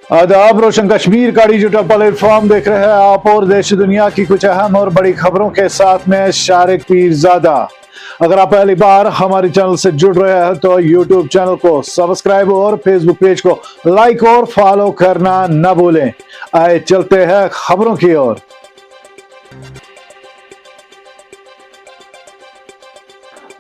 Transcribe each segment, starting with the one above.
आदाब, रोशन कश्मीर का digital platform देख रहे हैं आप और देश दुनिया की कुछ अहम और बड़ी खबरों के साथ में शारिक पीरजादा। अगर आप पहली बार हमारे चैनल से जुड़ रहे हैं तो यूट्यूब चैनल को सब्सक्राइब और फेसबुक पेज को लाइक और फॉलो करना न भूलें। आए चलते हैं खबरों की ओर।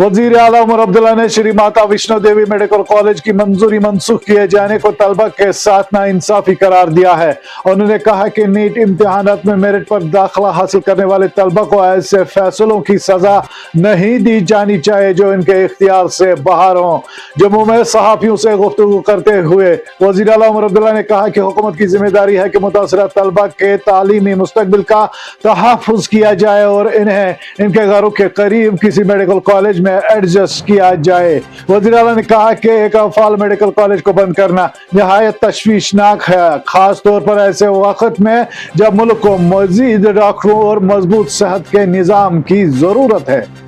वजीर आला उमर अब्दुल्ला ने श्री माता वैष्णो देवी मेडिकल कॉलेज की मंजूरी मंसूख किए जाने को तलबा के साथ नाइंसाफी करार दिया है। उन्होंने कहा कि नीट इम्तिहानात में मेरिट पर दाखिला हासिल करने वाले तलबा को ऐसे फैसलों की सजा नहीं दी जानी चाहिए जो इनके इख्तियार से बाहर हों। जम्मू में सहाफियों से गुफ्तगू करते हुए वजीर आला उमर अब्दुल्ला ने कहा कि हुकूमत की जिम्मेदारी है कि मुतासरा तलबा के तालीमी मुस्तकबिल का तहफ़्फ़ुज़ किया जाए और इन्हें इनके घरों के करीब किसी मेडिकल कॉलेज में एडजस्ट किया जाए। वज़ीर आला ने कहा कि एक अफ़ाल मेडिकल कॉलेज को बंद करना निहायत तशवीशनाक है, खास तौर पर ऐसे वक्त में जब मुल्क को मजीद डॉक्टरों और मजबूत सेहत के निज़ाम की जरूरत है।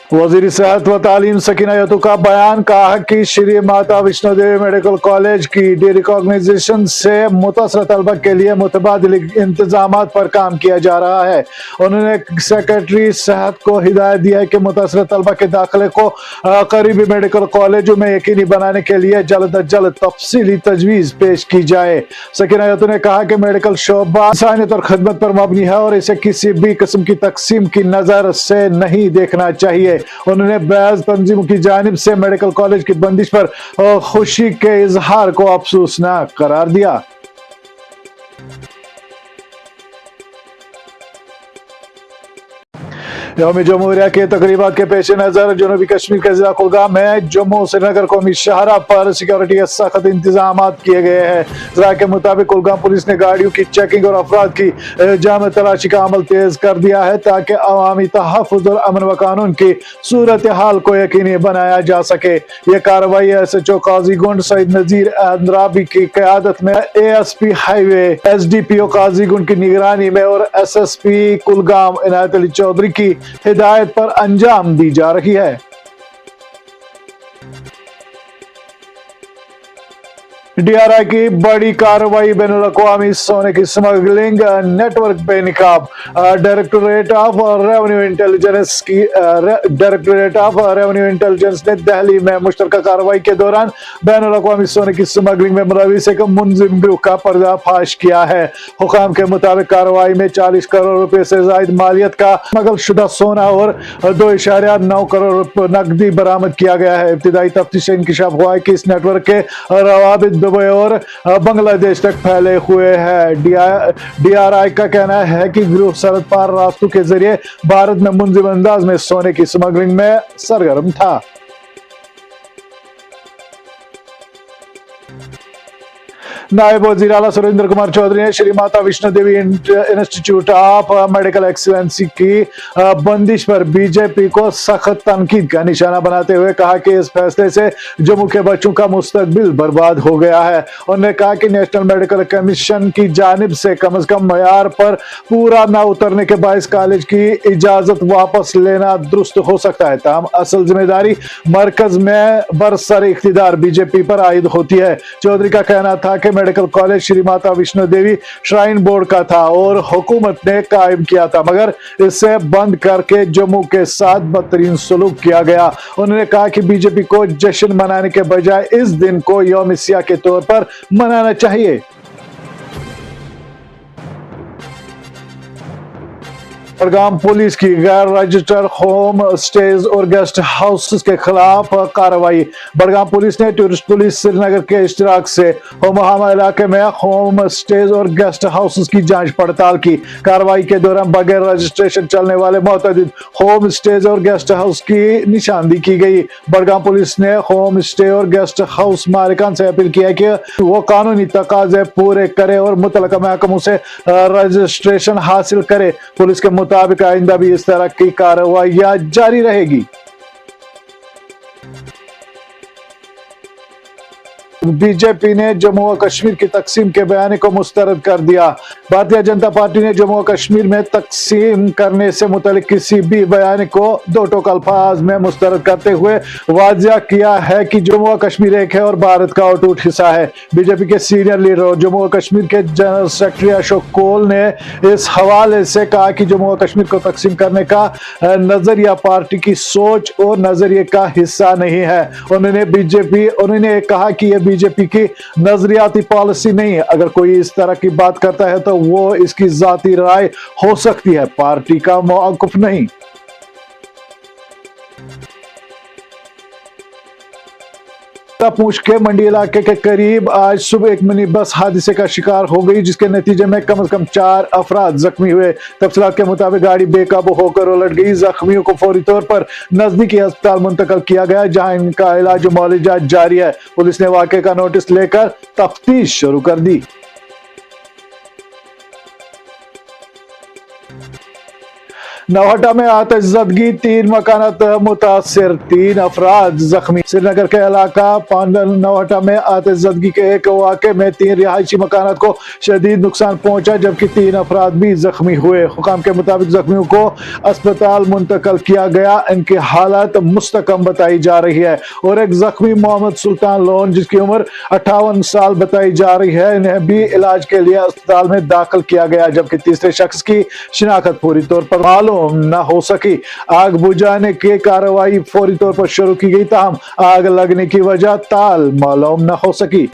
वज़ीर सेहत व तालीम सकीना यतू का बयान कहा कि श्री माता वैष्णो देवी मेडिकल कॉलेज की डिरिकॉग्निजेशन से मुतासरा तलबा के लिए मुतबादिल इंतजामात पर काम किया जा रहा है। उन्होंने सेक्रेटरी सेहत को हिदायत दिया है कि मुतासरा तलबा के दाखिले को करीबी मेडिकल कॉलेजों में यकीनी बनाने के लिए जल्द अज जल्द तफसीली तजवीज़ पेश की जाए। सकीना यतू ने कहा कि मेडिकल शोबा इंसानियत और खिदमत पर मबनी है और इसे किसी भी किस्म की तकसीम की नज़र से नहीं देखना चाहिए। उन्होंने बैज तंजीमों की जानिब से मेडिकल कॉलेज की बंदिश पर खुशी के इजहार को अफसोसनाक करार दिया। यौम जमहूरिया के तकरीबात के पेश नजर जनूबी कश्मीर के जिला कुलगाम में जम्मू श्रीनगर कौमी शाहरा पर सिक्योरिटी के सख्त इंतजाम किए गए हैं। जिला के मुताबिक कुलगाम पुलिस ने गाड़ियों की चेकिंग और अफराद की जाम तलाशी का अमल तेज कर दिया है ताकि अवामी तहफ़्फ़ुज़ और अमन व कानून की सूरत हाल को यकीनी बनाया जा सके। ये कार्रवाई SHO काजीगुंड सईद नजीर अंद्राबी की क़यादत में ASP हाईवे SDPO काजीगुंड की निगरानी में और SSP कुलगाम इनायत अली चौधरी की हिदायत पर अंजाम दी जा रही है। DRI की बड़ी कार्रवाई, बैनुल-अक़वामी सोने की स्मगलिंग नेटवर्क पे निकाब। डायरेक्टोरेट ऑफ रेवेन्यू इंटेलिजेंस ने दिल्ली में मुश्तरका कार्रवाई के दौरान बैनुल-अक़वामी सोने की स्मगलिंग में मुलविस एक मुनज़िम ग्रुप का पर्दाफाश किया है। हुकाम के मुताबिक कार्रवाई में 40 करोड़ रुपए से ज़ायद मालियत का स्मगल शुदा सोना और 2.9 करोड़ नकदी बरामद किया गया है। इब्तिदाई तफ्तीश से इंकिशाफ हुआ है कि इस नेटवर्क के रवाबित दुबई और बांग्लादेश तक फैले हुए हैं। DRI का कहना है कि ग्रुप सरहद पार रास्तों के जरिए भारत में मुंजिम अंदाज में सोने की स्मगलिंग में सरगर्म था। नायब वज़ीर आला सुरेंद्र कुमार चौधरी ने Shri Mata Vaishno Devi institute of medical excellency की बंदिश पर बीजेपी को सख्त तनकीद का निशाना बनाते हुए कहा कि इस फैसले से जम्मू के बच्चों का मुस्तकबिल बर्बाद हो गया है। उन्होंने कहा कि नेशनल मेडिकल कमीशन की जानिब से कम मयार पर पूरा न उतरने के बायस कॉलेज की इजाजत वापस लेना दुरुस्त हो सकता है, ताहम असल जिम्मेदारी मरकज में बरसर इख्तिदार बीजेपी पर आयद होती है। चौधरी का कहना था कि medical college Shri Mata Vaishno Devi shrine board का था और हुकूमत ने कायम किया था, मगर इसे बंद करके जम्मू के साथ बदतरीन सलूक किया गया। उन्होंने कहा कि बीजेपी को जश्न मनाने के बजाय इस दिन को यौम सियाह के तौर पर मनाना चाहिए। बड़गाम पुलिस की गैर रजिस्टर्ड होम स्टेज और गेस्ट हाउस के खिलाफ कार्रवाई। बड़गाम पुलिस ने टूरिस्ट पुलिस श्रीनगर के इश्तराक से होमहामा इलाके में होम स्टेज और गेस्ट हाउस की जांच पड़ताल की। कार्रवाई के दौरान बगैर रजिस्ट्रेशन चलने वाले मुतअद्दिद होम स्टेज और गेस्ट हाउस की निशानदी की गई। बड़गाम पुलिस ने होम स्टे और गेस्ट हाउस मालिकान से अपील किया कि वो कानूनी तकाजे पूरे करे और मुतलका महकमों से रजिस्ट्रेशन हासिल करे। पुलिस के मुताबिक आइंदा भी इस तरह की कार्रवाइयां जारी रहेगी। बी जे पी ने जम्मू और कश्मीर की तकसीम के बयान को मुस्तरद कर दिया। भारतीय जनता पार्टी ने जम्मू और कश्मीर में तकसीम करने से मुतल्लिक किसी भी बयान को दो टोक अल्फाज में मुस्तरद करते हुए वाज़िया किया है कि जम्मू और कश्मीर एक है और भारत का अटूट हिस्सा है। बीजेपी के सीनियर लीडर और जम्मू और कश्मीर के जनरल सेक्रेटरी अशोक कोल ने इस हवाले से कहा कि जम्मू और कश्मीर को तकसीम करने का नजरिया पार्टी की सोच और नजरिए का हिस्सा नहीं है। उन्होंने कहा कि यह बीजेपी की नजरियाती पॉलिसी नहीं है। अगर कोई इस तरह की बात करता है तो वो इसकी जाती राय हो सकती है, पार्टी का मौक़िफ़ नहीं। पूंछ के मंडी इलाके के करीब आज सुबह एक मिनी बस हादसे का शिकार हो गई, जिसके नतीजे में कम से कम 4 अफराद जख्मी हुए। तफसीलात के मुताबिक गाड़ी बेकाबू होकर उलट गई। जख्मियों को फौरी तौर पर नजदीकी अस्पताल मुंतकिल किया गया, जहां इनका इलाज मुआवजा जारी है। पुलिस ने वाक़े का नोटिस लेकर तफ्तीश शुरू कर दी। नौहटा में आतिशज़दगी, 3 मकानात मुतासिर, 3 अफराद जख्मी। श्रीनगर के इलाका पांडल नौहटा में आतिशज़दगी के एक वाक़े में 3 रिहायशी मकानात को शदीद नुकसान पहुंचा, जबकि 3 अफराद भी जख्मी हुए। हुकाम के मुताबिक जख्मियों को अस्पताल मुंतकिल किया गया। इनकी हालत मुस्तकम बताई जा रही है और एक जख्मी मोहम्मद सुल्तान लोन, जिसकी उम्र 58 साल बताई जा रही है, इन्हें भी इलाज के लिए अस्पताल में दाखिल किया गया, जबकि तीसरे शख्स की शिनाख्त पूरी तौर पर मालूम न हो सकी। आग बुझाने की कार्रवाई फौरी तौर पर शुरू की गई, ताहम आग लगने की वजह ताल मालूम न हो सकी।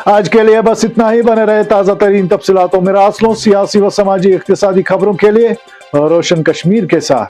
आज के लिए बस इतना ही। बने रहे ताजा तरीन तफसीलातों में रासलों, सियासी व समाजी इक्तिसादी खबरों के लिए रोशन कश्मीर के साथ।